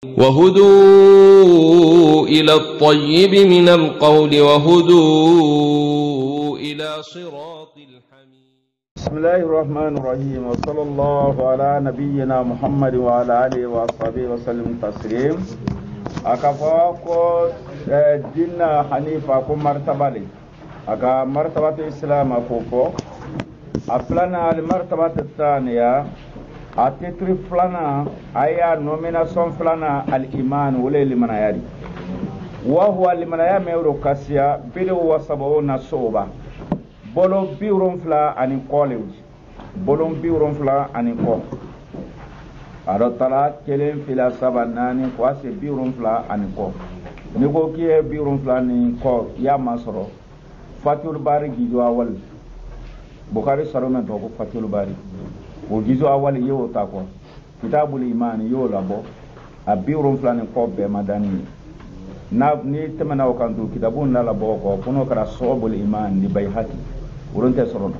وهدوا إلى الطيب من القول وهدوا إلى صراط الحميد. بسم الله الرحمن الرحيم، وصلى الله على نبينا محمد وعلى آله وصحبه وسلم تسليم. أكفاكو دينا حنيفة كو مرتبة أكا مرتبة الإسلام أفوفو أفلنا المرتبة الثانية أتتري فلنا أيا نوميناسيون فلنا الإيمان ولا لمناياري وهو لمنايا ميورو كاسيا بلو وسبعون صوبة بولو بيورون فلا أني كوليوج بولو بيورون فلا أني كول أرو تلا كلم فلا سبعاني كواسي بيورون فلا أني كول نيكو كيه بيورون فلا أني كول يا ماسرو فاتور باري جيجو أول بخاري سرومن توقف فاتور باري وجيزو أول يو تاكو كتاب الإيمان يو لابو أبيورون فلا أني كول بمداني na ni temana wakantu kitabun la boko kuno kara sobul iman li bayhaqi uronte sorono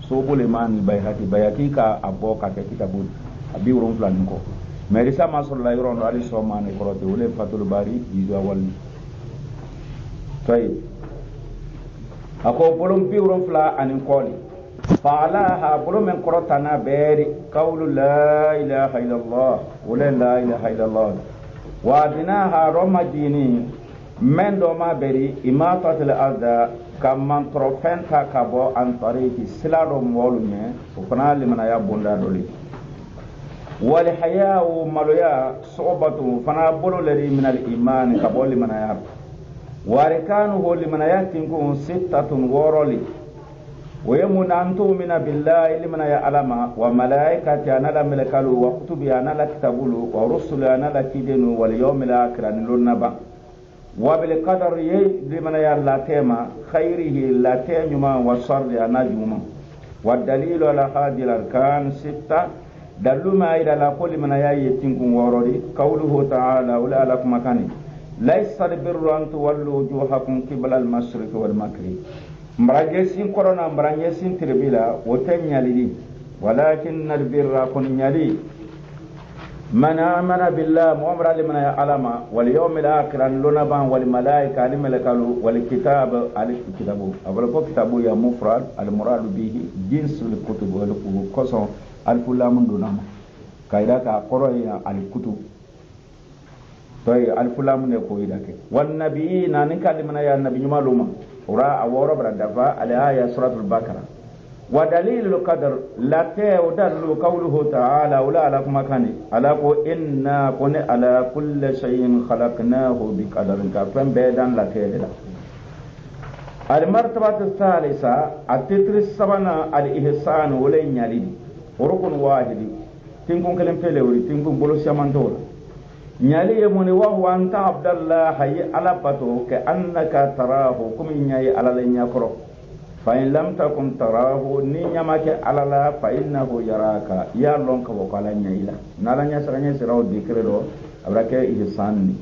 sobul iman li bayhaqi ka aboka ke kitabun abi uron plan ko merisa masalla yuron ali somane korote wole fatul bari jizo wal tay ako bolom bi uron fla anin koli fa'alaha bolom en korotana beri qawlu la ilaha illallah wala la ilaha illallah wa dinaha romadini men do ma beri imatatul arda kam man trofenta kabo an tariki silado molume fana limana ya bonda doli wal haya'u maloya sobatu fana bolo leri min al iman kabo limana ya warikanu ho limana ya tingu sittatun woroli ويمن أن تؤمن بالله لمن يعلم وملائكته أنا لا ملكالو وكتبه أنا لا كتابلو ورسله أنا لا كيدنو واليوم الآخر أن لنبا وبالقدر لمن يعلم تيما خيره لا تيما وشر أنا جوما والدليل على هذه الأركان ستة دلوا ما إلى كل من يتنكم ورودي قوله تعالى ولا لكم مكاني ليس البر أن تولوا وجوهكم قبل المشرق والمغرب mbrajesin korona mbranjesin tirbila wotanyalidi walakin albirra kun nyali man amana billah mu'mara liman ya'lama wal yawmil akhir lunaban wal malaika al malakalu wal kitab al kitabu abal ko kitabu ya mufrad al murad bihi jinsul kutub wal koson al fulamun dunama kaida ka qoroya al kutub toy al fulamun ne ko idake wan nabiyina nin kalimana ya nabi maluma ورا أورا بردفا على آية سورة البقرة ودليل القدر لا تودل قوله تعالى ولا لكم مكاني ألاكو إنا كن على كل شيء خلقناه بقدر كفن بيدان لا تيلا المرتبة الثالثة التتر السبنا الإحسان ولين يلي وركن واحد تنكم كلم فيلوري تنكم بلوسيا مندولا nyali yemuni wa huwa anta abdallah hay ala pato ke annaka tarahu kum nyai ala la nyakro fa in lam takun tarahu ni nyamake ala la fa innahu yaraka ya lon ka wakala nyaila nala nya saranya siraw dikredo abrake ihsanni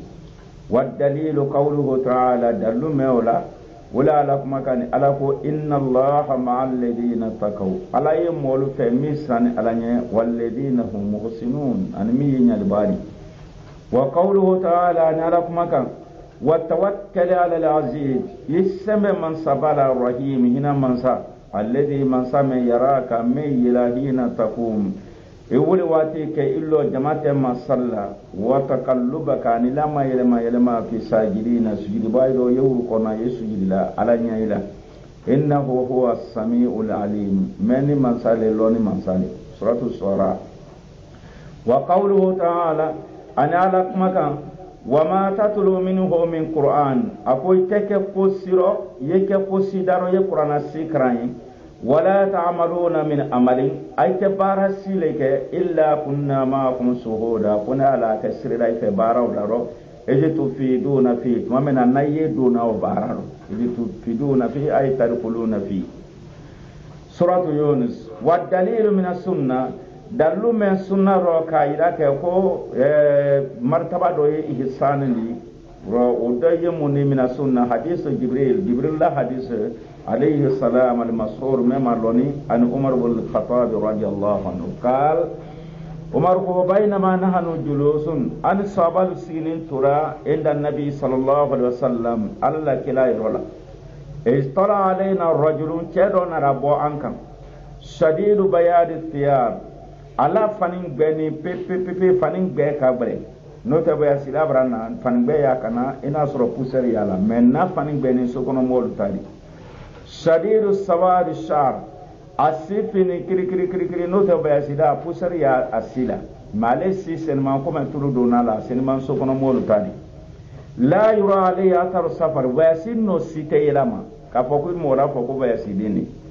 wad dalilu qawluhu ta'ala dallu mawla wala lakum kan ala ko inna allaha ma'al ladina taqaw ala yemolu fe misran ala nya wal ladina hum muhsinun an mi nyal bari وقوله تعالى نعرف مكان وتوكل على العزيز يسمى من صبر الرحيم هنا من صبر الذي من سمى يراك من يلاهين تقوم يقول واتيك إلو جماعة ما صلى وتقلبك عن لما يلما في ساجدين سجد بايدو يوقنا يسجد لا على نيلا إنه هو السميع العليم من صلى لون من صلى سورة الشورى وقوله تعالى أنا لك مكان وما تتلو منه من قرآن أقول تكفسيرو يكفسيدارو يقرآن السكرين ولا تعملون من عمل أي تبارها سيلك إلا كنا معكم شهودا كنا على كسر لا تبارو دارو إذا تفيدون فيه ومن النية دون وبارو إذا تفيدون فيه أي تدخلون فيه سورة يونس والدليل من السنة دلو من سنة روكا إذا كو مرتبة دوي إحسان لي وداي من السنة حديث جبريل لا حديث عليه السلام المشهور مما لوني عن عمر بن الخطاب رضي الله عنه قال عمر ko bainama nahnu julusun an sabal sinin tura inda nabi sallallahu alaihi wasallam alla kila irola istala alaina rajulun chedona rabo ankam shadidu bayad thiyab ala fanin beni pepe fanin be kabre no te baya sila brana fanin be yakana ina soro puser yala menna fanin beni sokono mol tali shadidu sawad shar asifini kiri no te baya sila puser ya asila malesi senman ko men tulu donala senman sokono mol tali la yura alayhi athar safar wasinno site yelama ka fokul mora foko baya sidini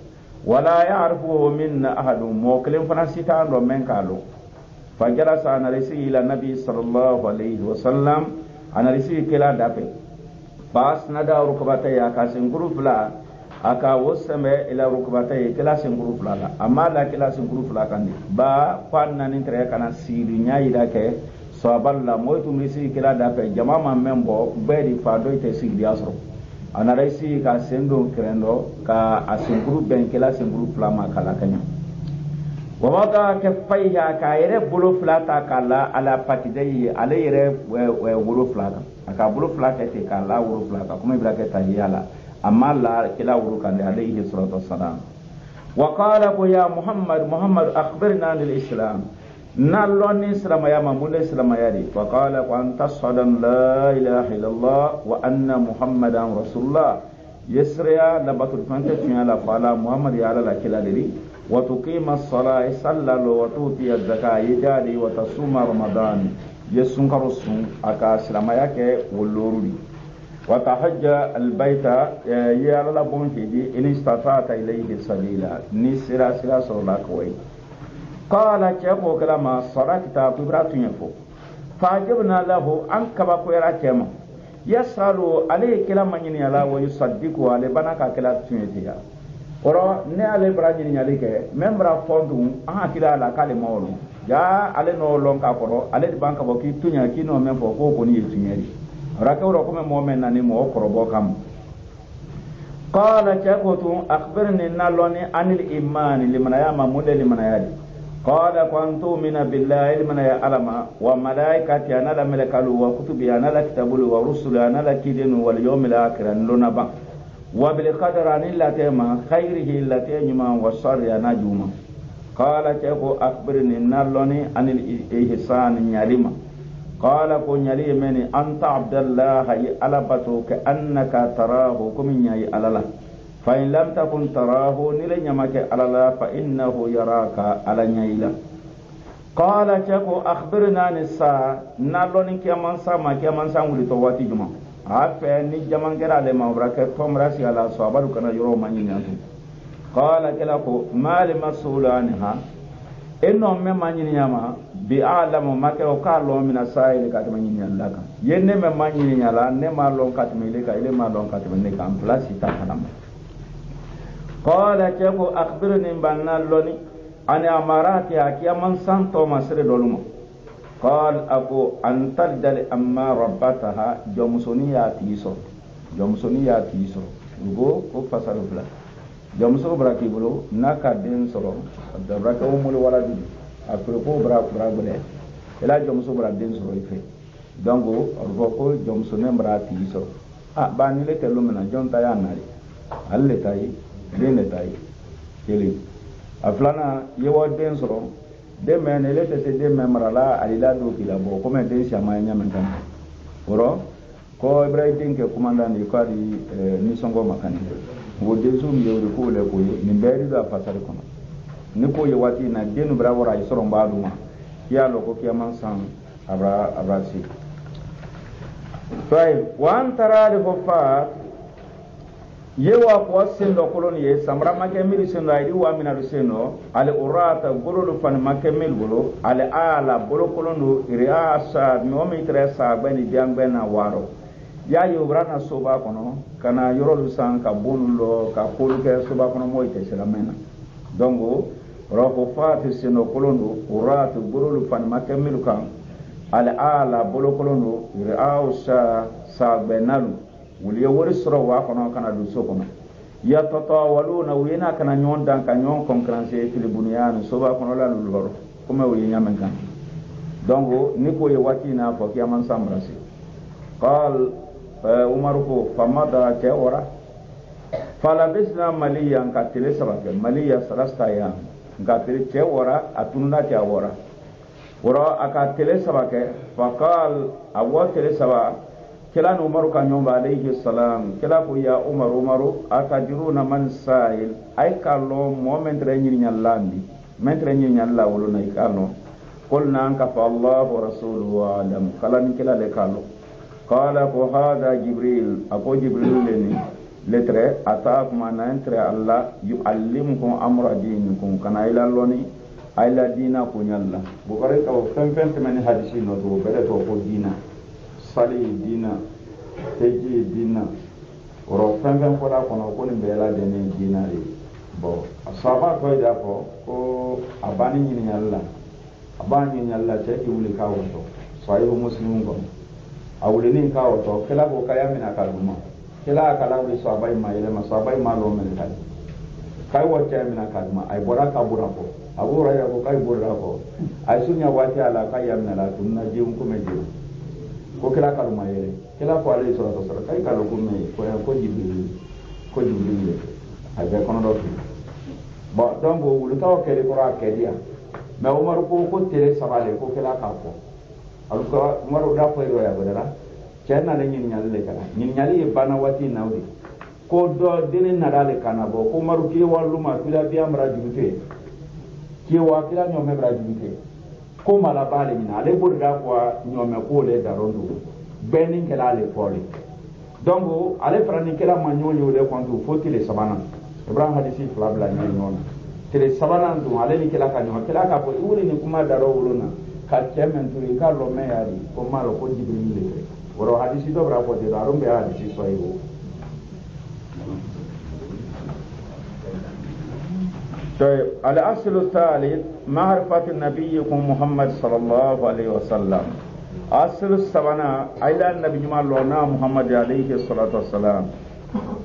wala ya'rifu minna ahadun moklen fana sita do men kalo fajalasa ana risi ila nabi sallallahu alaihi wasallam ana risi kila dape bas nada rukbata ya kasin gurufla aka wasame ila rukbata ya kila sin gurufla la amma la kila sin gurufla kandi ba kwanna ni tre kana siri nyai dake so balla moytu risi kila dape jama membo bedi fado ite sigi asro ana raisi ka sendo krendo ka asinkuru benkela sinkuru flama kala kanya wamaka kafaiha ka yere bulu flata kala ala patidai ala yere wulu flata aka bulu flata te kala wulu flata kuma ibraka tahiyala amma la kila wulu kan alayhi salatu wassalam wa qala ya muhammad akhbirna lil islam naloni islam ya mamul islam ya di wa qala anta sadan la ilaha illallah wa anna muhammadan rasulullah yasriya labatul fanta la fala muhammad ya ala kila diri wa tuqima as-salat sallalu wa tuti az-zakah yadi wa tasuma ramadan yasun karusun aka islam ya ke wolorudi wa tahajja al-baita ya ala bon hidi in istata'ta ilayhi sabila ni sira sallallahu kawai qala chako kalama sarakta kubratu yafo fajibna lahu an kaba ko yara tema yasalu alayhi kalama nyini ala wa yusaddiqu ale banaka kala tunetiya oro ne ale brajini nyali ke membra fondu an kila ala kale mawlu ya ale no lon ka koro ale di banka boki tunya kino memfo ko ko ni tunyeri raka oro ko mo men nani mo korobo kam qala chako akhbirni naloni anil iman liman yama mudel liman yadi قال كنت من بالله علم يا علما وملائكتي انا لملكالو وكتبي انا لكتابلو ورسل انا لكيدن واليوم الاخر لنبا وبالقدر ان لا تما خيره الا تنما والشر انا جوما قال كيف اخبرني نالوني عن الاحسان نيالما قال كو نيالي مني انت عبد الله على بتو كانك تراه كم نياي على فإن لم تكن تراه نلن يمك على الله فإنه يراك على نيلا قال تكو أخبرنا نساء نالون كمان ولي تواتي جمع عفني جمان كرا لما بركة تمرسي على صابر كنا يرو مانيناتو قال كلاكو ما لمسؤول عنها إنهم من مانينياما بأعلم ما كانوا قالوا من السائل كاتمانينيا لك ينم مانينيا لا نما لون كاتميلك إلى ما لون كاتميلك أم بلاسي تكلم قال كيفو أخبرني بأن لوني أن أماراتي أكيا من سانتو مصر دولما قال أبو أن تلدل أما ربطها جمسونية تيسو يقول كيف فسروا فلا جمسو براكي بلو ناكا دين سرو براكي أمولي ولا دي أفرقو براك بلي إلا جمسو براك دين سرو يفي دونغو أرغوكو جمسوني براك تيسو باني لك اللومنا جون تايا ناري اللي تاي dene tay keli aflana yewa den soro de men ele te de memrala alila do kila bo ko men den sama nyamen tan oro ko ibrahim ke commandant ni ko di ni songo makani wo de zum ye ko le ko ni beri da fasare kono ni ko ye wati na denu bravo ra isoro mbaduma ya lo ko kiaman san abra si fay wan tara de fofa yewa ko sendo koloni ye samra make miri sendo aydi wa mina sendo ale urata gololu fan make mil golo ale ala bolo kolondo iriasa no mi tresa bani diangbe na waro ya yobrana soba kono kana yorolu san ka bonulo ka kolke soba kono moite selamena dongo roko fati sendo kolondo urata gololu fan make mil kan ale ala bolo kolondo iriasa sa benalu wuli wori soro wa kono kana du sokono ya tatawaluna wina kana nyon dan ka nyon concurrence fil bunyan so ba kono la lulu kuma wi nyamen kan donc ni ko ye watina fo kiyaman samrasi qal umar ko famada ke ora fala bisna maliyan ka tele sabake maliya sarasta ya ka tele ke ora atunna ke ora aka tele sabake faqal awa tele saba kila umar ka nyomba alayhi salam kila ko ya umaru akajiruna man sa'il ay kallo moment renyi nyallandi mentre nyi nyalla wolo na ikano qulna anka fa Allah wa rasuluhu alam kalan kila le kallo qala ko hada jibril ako jibril leni letre ataakum ana entre Allah yuallimukum amra dinikum kana ila loni ayla dina ko nyalla bu bare ko fem men hadisi no do bere to ko dina sali dina teji dina oro fem ko la kono ko ni bela de ni dina ri bo asaba ko da ko abani ni nyalla te ki wuli ka woto sahihu muslim ko awule ni ka woto kala ko kaya mina kaluma kala kala wuri sabai ma yele masabai ma lo men kai wote mina kaluma ay bora ka bura ko abura ya ko kai bura ko ay sunya wati ala kai yamna la tunna jium ko meje ko kala kaluma yele kala ko alayhi salatu wasallam kai kala ko me ko jibril ay be kono do ba donc wulu taw kede ko ra kedia mais umar ko tere sabale ko kala ka ko alko umar da ko ya bodara kenna le nyin nyalle kala nyin nyali e bana wati nawdi ko do dinin nadale kana bo ko maru ki wallu ma kila bi amra jubite ki wa kila nyome bra jubite ko mala bale ni ale bodda ko nyome ko le darondo benin kala le poli donc ale frani kala manyonyo le kontu foti le sabana ibrahim hadisi flabla ni non tele sabana ndu ale ni kala ka nyoma kala ka ko iwuri ni kuma daro wuluna ka kemen turi ka lo me yari ko malo ko jibril le woro hadisi do bra ko de darum be hadisi so iwo طيب الأصل الثالث معرفة نبيكم محمد صلى الله عليه وسلم أصل السبنا أيضا النبي لنا محمد عليه الصلاة والسلام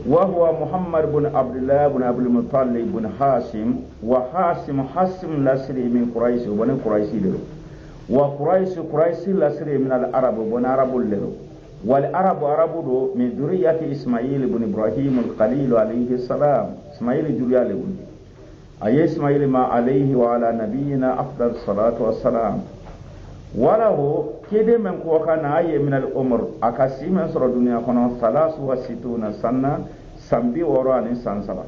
وهو محمد بن عبد الله بن عبد المطلب بن حاشم وحاشم حاشم لسري من قريش وبن قريش له وقريش لسري من العرب وبن عرب له والعرب عرب من ذرية إسماعيل بن إبراهيم الخليل عليه السلام إسماعيل ذرية له أي إسماعيل ما عليه وعلى نبينا أفضل الصلاة والسلام وله كده من كوكان أي من الأمر أكاسي من سر الدنيا كنا 63 سنة سنبي وراني سنسبا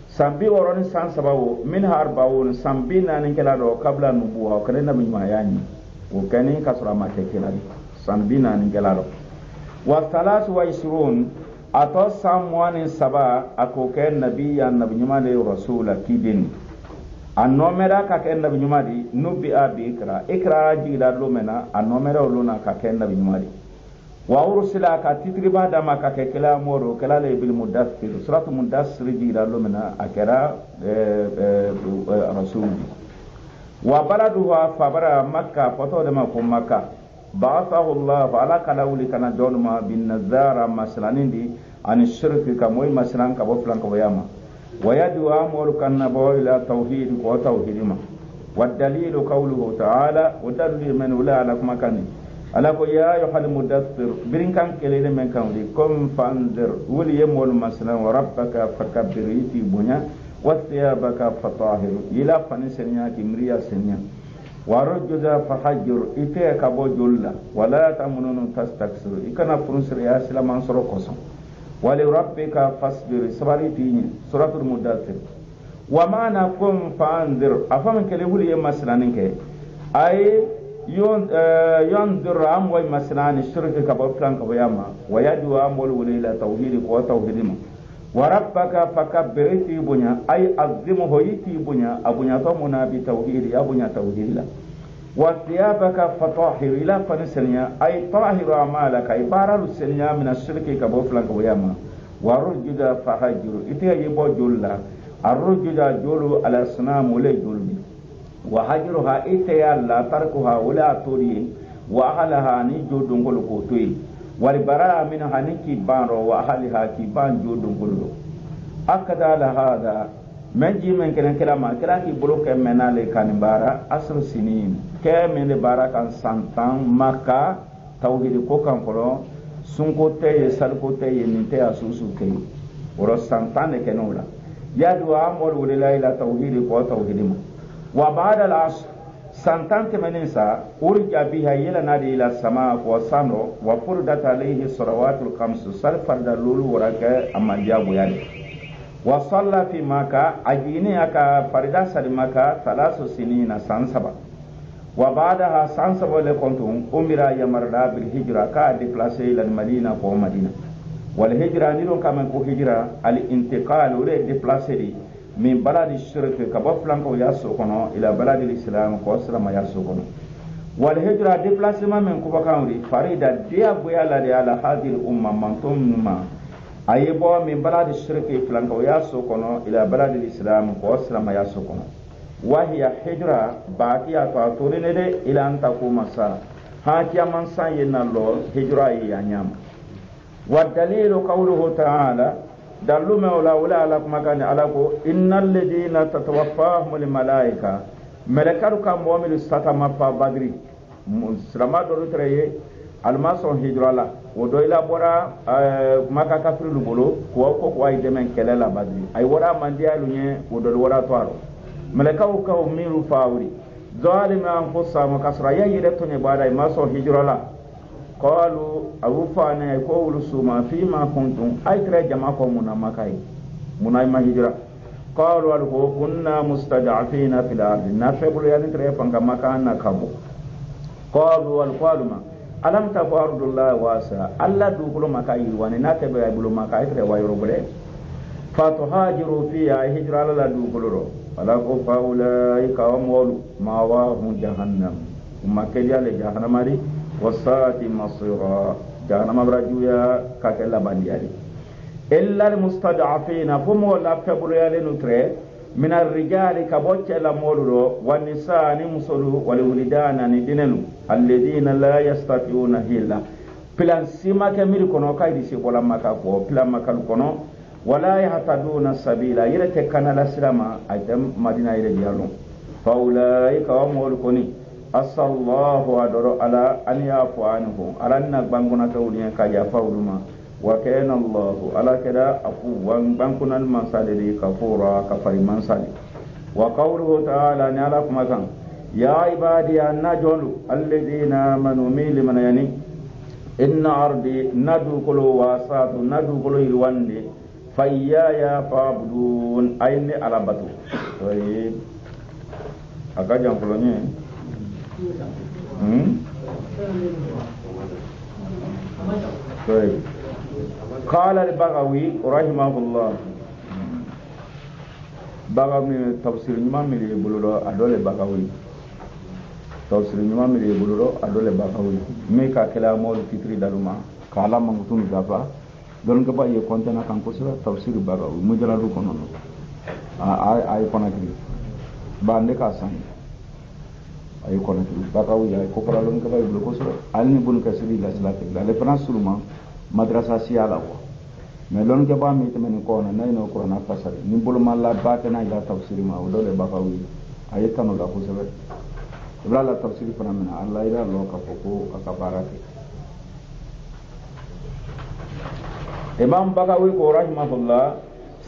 سنبي وراني سنسبا منها 40 سنبي نانين كلا قبل النبوة وكنا بما يعني وكنا كسر ما كلا سنبي نانين كلا و23 ato samwani saba ako ken nabi ya nabi nyumade rasula kidin anomera ka ken nabi nyumadi nubi abi ikra jida lumena anomera uluna ka ken nabi nyumadi wa ursila ka titriba dama ka ke kala moro kala le bil mudaththir suratu mudaththir jida lumena akara rasul wa baladuha fabara makkah foto de ma ko makkah ba'athahu Allah ala kala wuli kana donma bin nazara masalanindi an shirki kamoy masalan ka bo flan ka boyama wayadu amuru kana bo ila tauhid ko tauhidima والدليل قوله تعالى ودليل من ولا لك مكاني ala ko ya ayyuhal mudaththir birin kan kelele men kan di kom fanzir wuli yemol masalan wa rabbaka fakabbir iti bunya wa thiyabaka fatahir ila fanisenya kimriya senya warujza fahajjur ite kabo julla wala tamununu tastaksir ikana funsir ya silaman soro koso wali rabbika fasbir sabariti suratul mudaththir wa ma'ana kum fanzir afam kele wuli yem masalan ke ay ينظر عم ومسنان الشرك كبفلان كبياما ويدعو عم وليلا توحيد وتوحيدما وربك فكبرتي بنيا أي أظلمه يتي بنيا أبنيا تومنا بتوحيد أبنيا توحيد لا وثيابك فطاهر إلى فنسنيا أي طاهر أعمالك أي بارل السنيا من الشرك كبفلان كبياما ورجد فهجر إتي يبو جلا الرجد جلو على الصنام ولي جلبي وحجرها إتيا لا تركها ولا توري وأهلها نيجو دونغول كوتوي والبراء منها نكي بانرو وأهلها كي بان جو دونغول أكد على هذا من جي من كنا كلام كلا كي بلوك منا لكان بارا أصل سنين كمن بارا كان سانتان مكة توحيد كوكان فلو سنكو تي سالكو تي نتي أسوسو كي ورا سانتان كنولا يدو أمور ولا إلى توحيد كو توحيد ما وبعد العصر سانتان كمن سا أرجع بها إلى نادي إلى السماء وسانو وفرضت عليه الصلوات الخمس سلفرد اللولو وركا أما جابو يعني وصلى في مكة أجيني أكا فردا سر مكة 3 سنين سانسبا وبعدها سانسبا لكنتم أمر يمردا بالهجرة كا ديبلاسي إلى المدينة ومدينة والهجرة نيرون كمان كو هجرة الانتقال ولا ديبلاسي من بلد الشرك كبفلان كو ياسو كنو إلى بلد الإسلام كو سلام ياسو كنو والهجرة ديبلاسي من كو بكاوري فريدا ديا بويا لدي على هذه الأمة منتم أيبوا من بلد الشرك فلانكو ياسو كنو إلى بلد الإسلام وأسلم ياسو كنو وهي حجرة باقية تعطوني إلى أن تقوم الساعة هاكيا من ساينا الله حجرة يانيام والدليل قوله تعالى دلو مولا ولا لك مكان علىكو إن الذين تتوفاهم الملائكة ملكارو كان موامل ستما فبدري سلما دورو تريه almason hijrala wodo ila bora maka kafiri lubolo ko ay demen kelela badri ay wora mandia lunye wodo wora twaro malaka ka umiru fawri zalima anfusa makasra yayire tonye bada ay mason hijrala qalu awfana ko ulusuma fima kuntum ay tre jama ko munamakai munay ma hijra qalu al kunna mustad'afina fil ardi nafebul yani tre fanga makana kabu qalu al qaluma alam ta fardullah wasa alla du kulo makai wani na te be bulo makai tre wayro bele fatuhajiru fiha hijra la du kulo ala ko faulai kawmulu ma wa hum jahannam makeliya le jahannamari wasati masira jahannam abrajuya kakella bandiyali illa al mustad'afina fumu la febulu yale nutre من الرجال كبوچ لا مولو والنساء نمسلو والولدان ندينن الذين لا يستطيعون هيلا بلان سيما كمير كونو كايدي سي ولا ماكا كو بلان ماكا كونو ولا يهتدون السبيل يرتك كان الاسلام ايتم مدينه يرجالو فاولئك هم ولكوني اسال الله ادر على ان يعفو عنهم على ان بانغنا تولين كاجا فاولما وكان الله على كده عفوا بانكنا المنصالي كفورا كفر منصالي وقوله تعالى نعلم مكان يا عبادي النجل الذين آمنوا ميل من يعني إن أرضي ندو كل واسات ندو كل الوندي فإيايا فاعبدون أين على بتو طيب أكاجم فلوني طيب قال البغوي رحمه الله بغوي تفسير نيما ملي بولو ادول بغوي تفسير نيما ملي بولو ادول بغوي ميكا كلامول فطري دالما كلام مغتون غفا دون كبا ي كونتنا كان كوسرا تفسير بغوي مجرد كونو اي كوناتري باندي كاسان اي كوناتري بغوي اي كوبرا دون كبا بولو كوسرا alni bun kasiri la salati la le pransuluma madrasa siala ko mais lon ke ba mi temen ko na nay no qur'an fasal ni bul malla ba ta na ila tafsir ma do le bakawi ayatanu la ko sabe ibra la tafsir fana min allah ila lo ka ko akabarati imam bakawi ko rahimahullah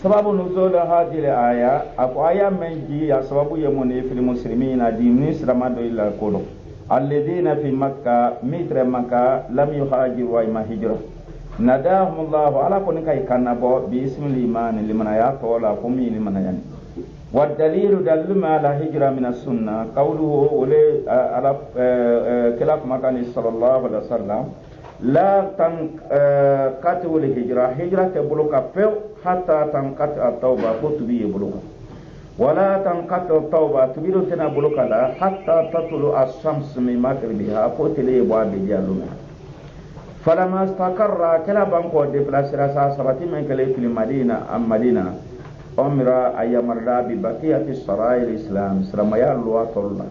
sababu nuzul hadhihi aya ako aya menji ya sababu yemone fil muslimina dini sramado ila ko alladhina fi makkah mitra makkah lam yuhajiru wa ma hijra nadahum Allah ala kun kai kanabo bi ismil iman liman ayatu wala qumi liman yani wad dalilu dalma ala hijra min as-sunnah qawluhu wala ala kilaf makani sallallahu alaihi wasallam la tanqatu al-hijra hijra tabluka fa hatta tanqatu at-tauba kutubi buluka wala tanqatu at-tauba tubiru tana buluka la hatta tatlu ash-shams min maghribiha qutili wa bijaluna فلما استقر كلا بانكو ديبلاس راسا سباتي من كلي في المدينة أم مدينة أمر أي مردا ببقية الشرائع الإسلام سرمايا لوات الله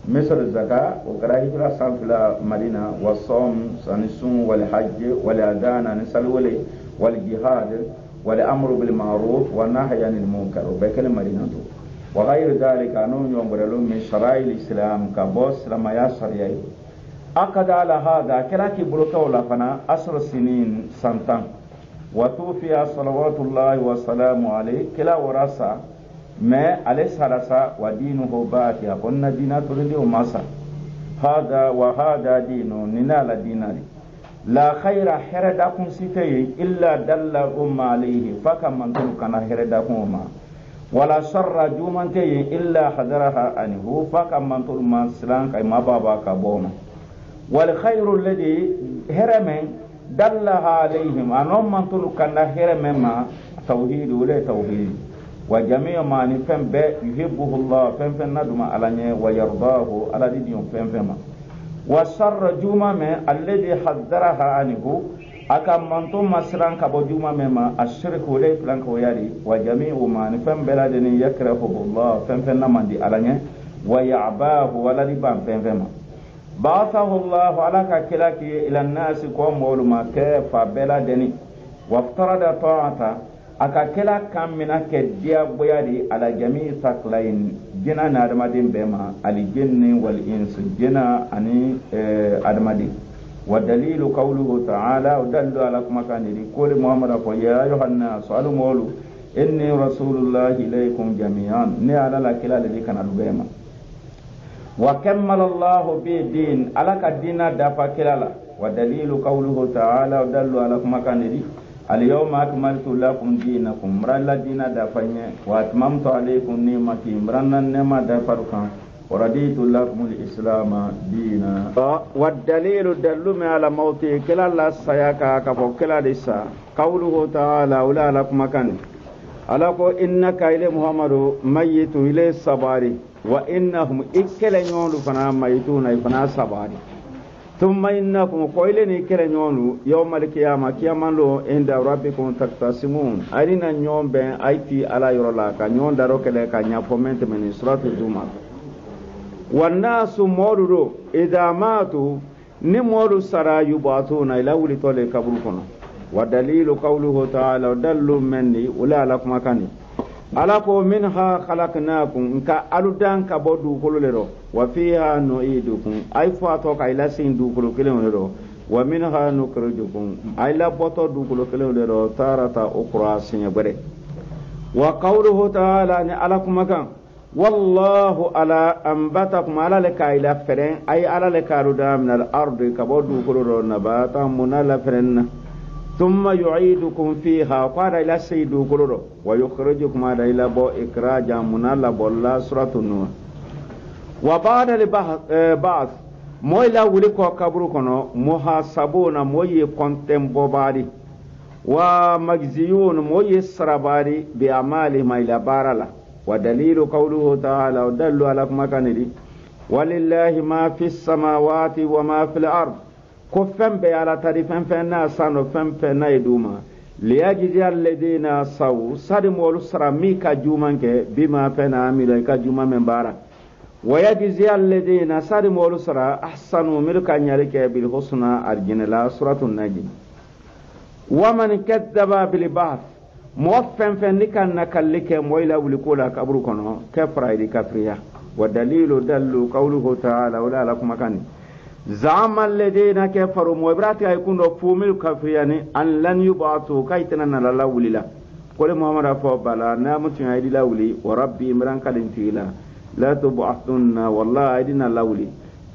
مثل الزكاة وكراهي في المدينة والصوم سنسون والحج والأذان نسال والجهاد والأمر بالمعروف والنهي عن المنكر وبكل مدينة وغير ذلك أنهم ينبرلون من شرائع الإسلام كبوس لما يسر يأي أقد على هذا كلاكي بلوكولا فنا 10 سنين سنتان وتوفي صلوات الله وسلامه عليه كلا ورثة ما عليه سرسا ودينه باقي قلنا دينا تريد ومسا هذا وهذا دين ننال ديناري لا خير حردكم سيتي إلا دل عليه فكم من تلقنا حردكم ولا شر جومنتي إلا حذرها عنه فكم من تلقنا سلام كما بابا كبوما والخير الذي هرمين دلها عليهم أنهم من تلقنا هرمين ما توحيد ولا توحيد وجميع ما نفهم به يحبه الله فهم ندم على ويرضاه على دين فهم والشر جوما الذي حذرها عنه أكم من ثم سران كبو جوما ما الشرك وليس لنك وياري وجميع ما نفهم بلادني يكرهه الله فهم نمدي على ويعباه ولا لبان فهم بعثه الله على كلاك إلى الناس قوم ولما كيف بلادني وافترض طاعته akakela kamina ke dia boyadi ala jami saklain jina na adamadi bema ali jinni wal ins jina ani adamadi wa dalilu qawluhu ta'ala udallu ala makani qul muhammad fa ya ayuhanna salu mawlu inni rasulullahi ilaykum jami'an ni ala la kila alladhi kana bema wa kammala allah bi din ala kadina dafa kilala wa dalilu qawluhu ta'ala udallu ala makani اليوم أكملت لكم دينكم مرلا دينا دافنيا وأتممت عليكم نعمتي مرنا نعمة دافركم ورديت لكم الإسلام دينا والدليل دلوم على موتي كلا لا سياكا كفو كلا لسا قوله تعالى ولا لكم مكان ألاكو إنك إلي محمد ميت إلي الصباري وإنهم إكلا يونو فنا ميتون فنا صباري ثم إنكم قيلني كلا نيونو يوم القيامة كيما لو عند ربكم تقتسمون أرينا نيوم بين أيتي على يرولا كنيون دارو كلا كنيا فومنت من سورة الزمر والناس مولو إذا ماتوا نمولو سرا يبعثون إلى ولي طولي كبركنا ودليل قوله تعالى ودلوا مني ولا لكم مكاني alako minha khalaqnakum ka aludan ka bodu kololero wa fiha nu'idukum ay fato ka ila sin du kolo kelero wa minha nukhrijukum ay la boto du kolo kelero tarata ukhra sinya bare wa qawluhu ta'ala ni alakum makan wallahu ala ambatakum ala laka ila feren ay ala laka ruda min al ardi ka bodu koloro nabata munala feren ثم يعيدكم فيها قال إلى سيد كلورو ويخرجكم إلى بو إخراجا من الله بالله سورة النور وبعد البعث مويلا ولكو كبركنا محاسبون موي كونتم بوباري ومجزيون موي سرباري بأعمالهم إلى بارلا ودليل قوله تعالى ودلوا على مكان ولله ما في السماوات وما في الأرض كفن بيالا تاري فن سانو فن يدوما ليجزي الذين ساو سادم ولو سرامي كجومان بما فن عملوا كجوما من بارا ويجزي الذين سادم ولو سرا احسنوا ملكا نيالك بالحسنى الجنة سورة النجم ومن كذب بالبعث موفن فن كان نكلك مويلا ولكولا كبركنا كفرايد كفريا ودليل دلوا قوله تعالى ولا لكم مكان زعم الذين كفروا موبراتي يكون فومل كفرياني أن لن يبعثوا كيتنا للاولي لا قل محمد فوبالا نامت عيد لاولي وربي مران كالنتيلا لا تبعثن والله عيدنا لاولي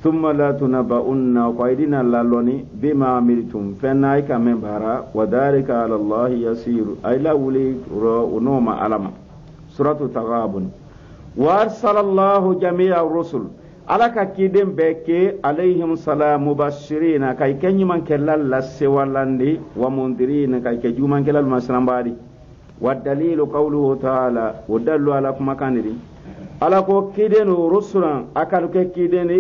ثم لا تنبؤن وعيدنا لالوني بما عملتم فنايك من بارا وذلك على الله يسير أي لاولي ونوم علما سورة التغابن وأرسل الله جميع الرسل alaka kidem beke alayhim salam mubashirina kay kenyman kelal la sewalandi wa mundirina kay ke juman kelal masrambadi wa dalilu qawluhu ta'ala wadallu ala kumakaniri alako kidenu rusulan akalu ke kideni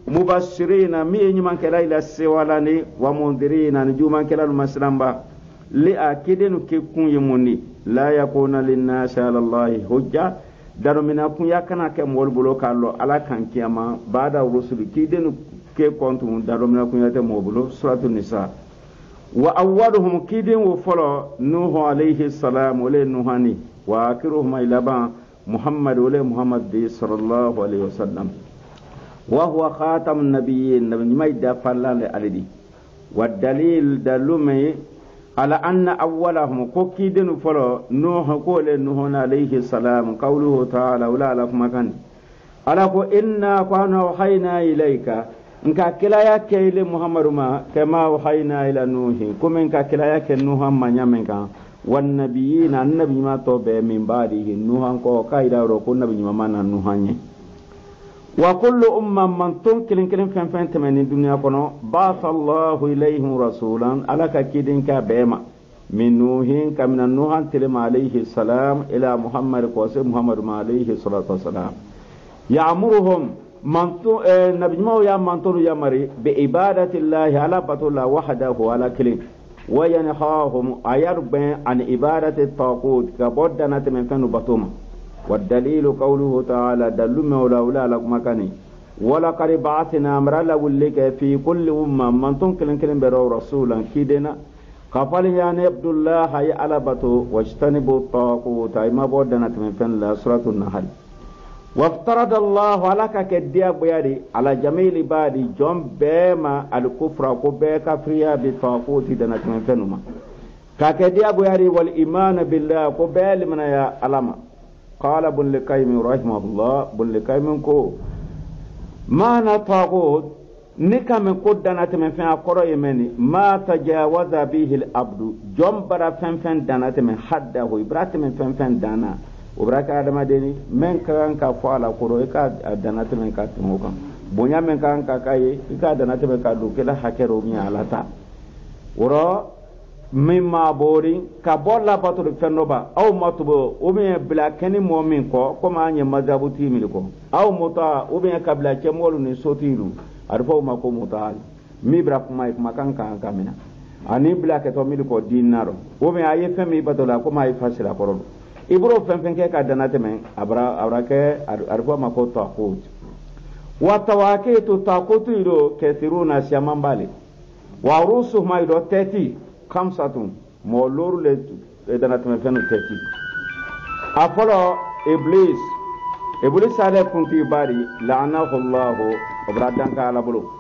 mubashirina mi nyman kelal la sewalandi wa mundirina juman kelal masramba li akidenu ke kunyemuni la yakuna linnasi ala allahi hujja daro mina kun yakana ke mol bulo kallo ala kan kiyama bada rusul ki den ke kontu daro mina kun yate mo bulo suratul nisa وأولهم كيدين وفلا نوح عليه السلام ولي نوحاني وآخرهم إلى محمد ولي محمد صلى الله عليه وسلم وهو خاتم النبيين نبي ما يدفع لألدي والدليل دلومي على أن أولهم كيدين وفلا نوح قول نوح عليه السلام قوله تعالى ولا لكم مكان ألا إنا كنا وحينا إليك nka kilaya ke ile muhammadu ma kama wahayna ila nuhi kuma nka kilaya ke nuha manyamen kan wan nabiyina annabi ma to be min badihi nuhan ko kaida ro ko nabi ma man nuhanye wa kullu umman man tunkilin kilin fen fen temeni dunya kono ba'atha Allahu ilayhim rasulan alaka kidin ka bema min nuhin kamna nuhan tilma alayhi salam ila muhammad ko se muhammad ma alayhi salatu wassalam ya'muruhum mantu nabijma ya mantulu ya mari bi ibadatillahi ala batullah wahdahu ala kilin wa yanhahum ayarba an ibadati taqut ka boddana temen kanu batuma والدليل قوله تعالى دل مولا لكم كني ولا قد بعثنا امر لك في كل امه من تنكلن كلم برو رسولا كيدنا قفل يعني عبد الله على بتو واجتنبوا الطاغوت اي ما بودنا تمن فن لا سوره النحل وافترض الله لك كديا بيادي على جميل بادي جم بما الكفر كبك فريا بالطاغوت دنا تمن فنما كديا بيادي والايمان بالله كبال من يا علما قال ابن القيم رحمه الله ابن القيم كو ما نطاغوت نكا من قدنا تمن فن اقرا يمني ما تجاوز به العبد جنبر فن دنا تمن حده ابراهيم من فن دنا وبركة آدم ديني من كان كفالا كورو إكا دنا تمن كاتموكم بنيا من كان كاي إكا دنا تمن كادو كلا حكرو ميا على تا ورا مما بوري كابولا باتو فنوبا أو ماتبو ومن بلا كني مؤمن كما أني مذهبتي ملكو أو متا ومن كبلا كمولو نسوتيلو أرفعوا ما كم متعال ميبرا كما كان كامنا أني بلا كتو ملكو دينارو ومن أي فمي باتولا كما أي فاسلا كورو ibro fen ke ka dana temen abra ke arfo ma ko taqut wa tawaqitu taqutu ido kathiruna shamambali wa rusuh ma ido 30 khamsatun molur le dana temen fen 30 afolo iblis ale kunti bari la'anahu allah abra danka ala bulu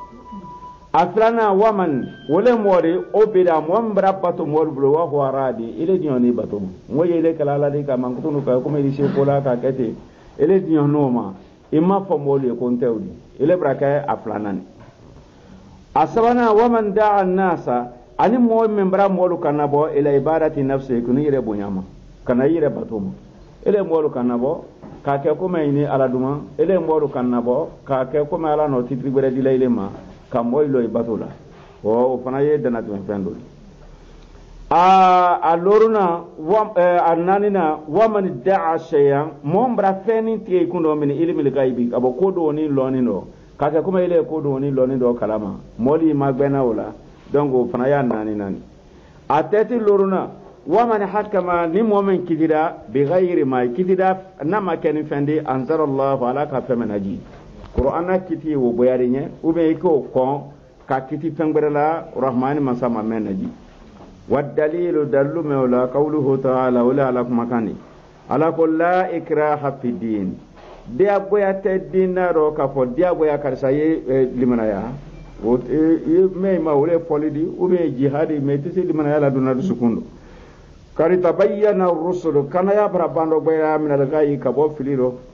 afrana waman wole mori obida mwambra pato molbro wa huaradi ile dioni bato moye ile kala la de ka mankutunu ka kuma ile shekola ka kete ile dionoma imma fo moli ko ntewdi ile braka aflanani asabana waman da'a an-nasa ani mo membra molu kanabo ila ibadati nafsi kunu ire bonyama kana ire batoma ile molu kanabo ka ke kuma ini aladuma ile molu kanabo ka ke kuma ala no titri bere dilay ma kamoy loy batula o fana ye dana tun fendo a loruna annanina wa man da'a shay'an mombra feni tie kundo min ilmi gaibi abo kodo ni loni no kaka kuma ile kodo ni loni do kalama moli magbena wala donc fana ya nani ateti loruna wa man hakama ni momen kidira bi ghairi ma kidira nama ken fendi anzalallahu ala ka femenaji Qur'ana kiti wo boyarinya ube ko kon ka kiti fengbera rahmani masama menaji wad dalilu dallu mawla qawluhu ta'ala wala lakum makani ala qul la ikraha fi din dia boya te dinaro ka fo dia boya karsaye limana ya wo me ma wole folidi ube jihadi me tisi limana ya la duna sukundo kari tabayyana ar-rusul kana ya barabando boya min al-ghayyi ka bo filiro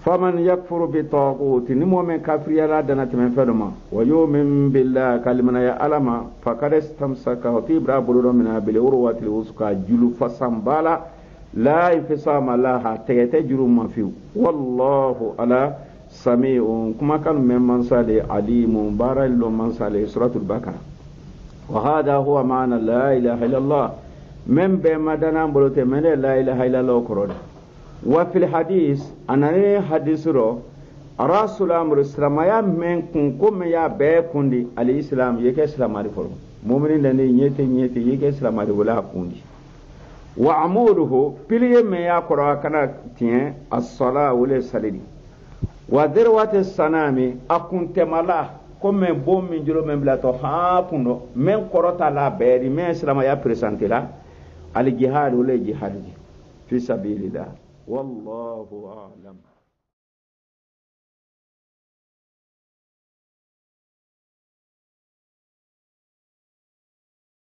فمن يكفر بطاغوت نمومن كافر يلا دنا تمن فدما ويؤمن بالله كلمنا يا علما فقد استمسك وتبرا بلور من بالعروة الوثقى جلو فسنبالا لا انفصام لها تجرو ما فيه والله على سميع كما كان من صالح عليم بارل من صالح سورة البقرة وهذا هو معنى لا إله إلا الله من بما دنا بلوت من لا إله إلا الله كرود وفي الحديث أنا حديث رو رسول أمر الإسلام يا من كم يا بكوندي الإسلام يك إسلام على فرم مؤمنين لني نيتي يك إسلام على ولا كوندي وعموره بلي ما يا قرأ كنا تين الصلاة ولا سلدي وذروة السنام أكون تملا comme bon min jolo men blato ha puno men korota la beri men islama ya presenter la al jihad wala jihad fi sabilillah wallahu a'lam.